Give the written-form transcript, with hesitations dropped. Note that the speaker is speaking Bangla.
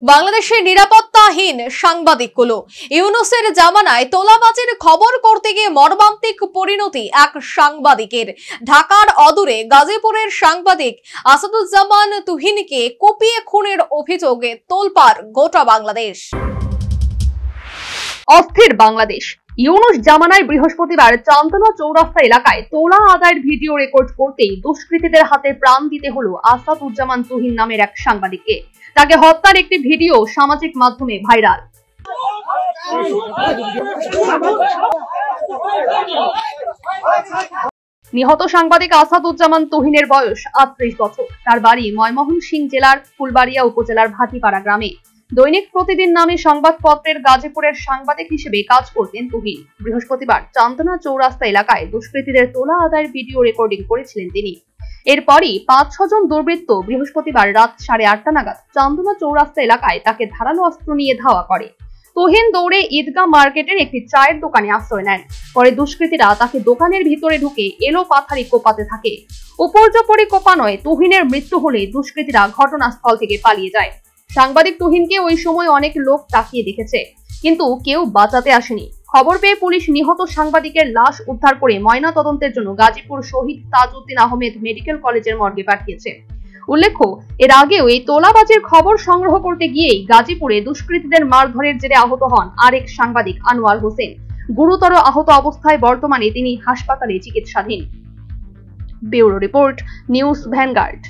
বাংলাদেশের নিরাপত্তাহীন সাংবাদিকগুলো ইউনূসের জামানায় তোলাবাজির খবর করতে গিয়ে মর্মান্তিক পরিণতি এক সাংবাদিকের। ঢাকার অদূরে গাজীপুরের সাংবাদিক আসাদুজ্জামান তুহিনকে কুপিয়ে খুনের অভিযোগে তোলপাড় গোটা বাংলাদেশ। অস্থির বাংলাদেশ। ইউনূস জামানায় বৃহস্পতিবার চান্দনা চৌরাস্তা এলাকায় তোলা আদায়ের ভিডিও রেকর্ড করতেই দুষ্কৃতীদের হাতে প্রাণ দিতে হলো আসাদুজ্জামান তুহিন নামের এক সাংবাদিককে। তাকে হত্যার একটি ভিডিও সামাজিক মাধ্যমে ভাইরাল। নিহত সাংবাদিক আসাদুজ্জামান তুহিনের বয়স 38 বছর। তার বাড়ি ময়মনসিংহ জেলার ফুলবাড়িয়া উপজেলার ভাটিপাড়া গ্রামে। দৈনিক প্রতিদিন নামে সংবাদপত্রের গাজীপুরের সাংবাদিক হিসেবে কাজ করতেন তুহিন। বৃহস্পতিবার চান্দনা চৌরাস্তা এলাকায় দুষ্কৃতীদের তোলা আদায়ের ভিডিও রেকর্ডিং করেছিলেন তিনি। এরপরই 5-6 জন দুর্বৃত্ত বৃহস্পতিবার রাত 8:30 নাগাদ চান্দনা চৌরাস্তা এলাকায় তাকে ধারালো অস্ত্র নিয়ে ধাওয়া করে। তুহিন দৌড়ে ঈদগাহ মার্কেটের একটি চায়ের দোকানে আশ্রয় নেন। পরে দুষ্কৃতীরা তাকে দোকানের ভিতরে ঢুকে এলো পাথারি কোপাতে থাকে। উপর্যুপরি কোপানোয় তুহিনের মৃত্যু হলে দুষ্কৃতীরা ঘটনাস্থল থেকে পালিয়ে যায়। সাংবাদিক তুহিনকে ওই সময় অনেক লোক তাকিয়ে দেখেছে, কিন্তু কেউ বাঁচাতে আসেনি। খবর পেয়ে পুলিশ নিহত সাংবাদিকের লাশ উদ্ধার করে ময়না তদন্তের জন্য গাজীপুর শহীদ তাজউদ্দিন আহমেদ মেডিকেল কলেজের মর্গে পাঠিয়েছে। উল্লেখ্য, এর আগেও এই তোলাবাজির খবর সংগ্রহ করতে গিয়েই গাজীপুরে দুষ্কৃতীদের মারধরের জেরে আহত হন আরেক সাংবাদিক আনোয়ার হোসেন। গুরুতর আহত অবস্থায় বর্তমানে তিনি হাসপাতালে চিকিৎসাধীন। Bureau report, news vanguard.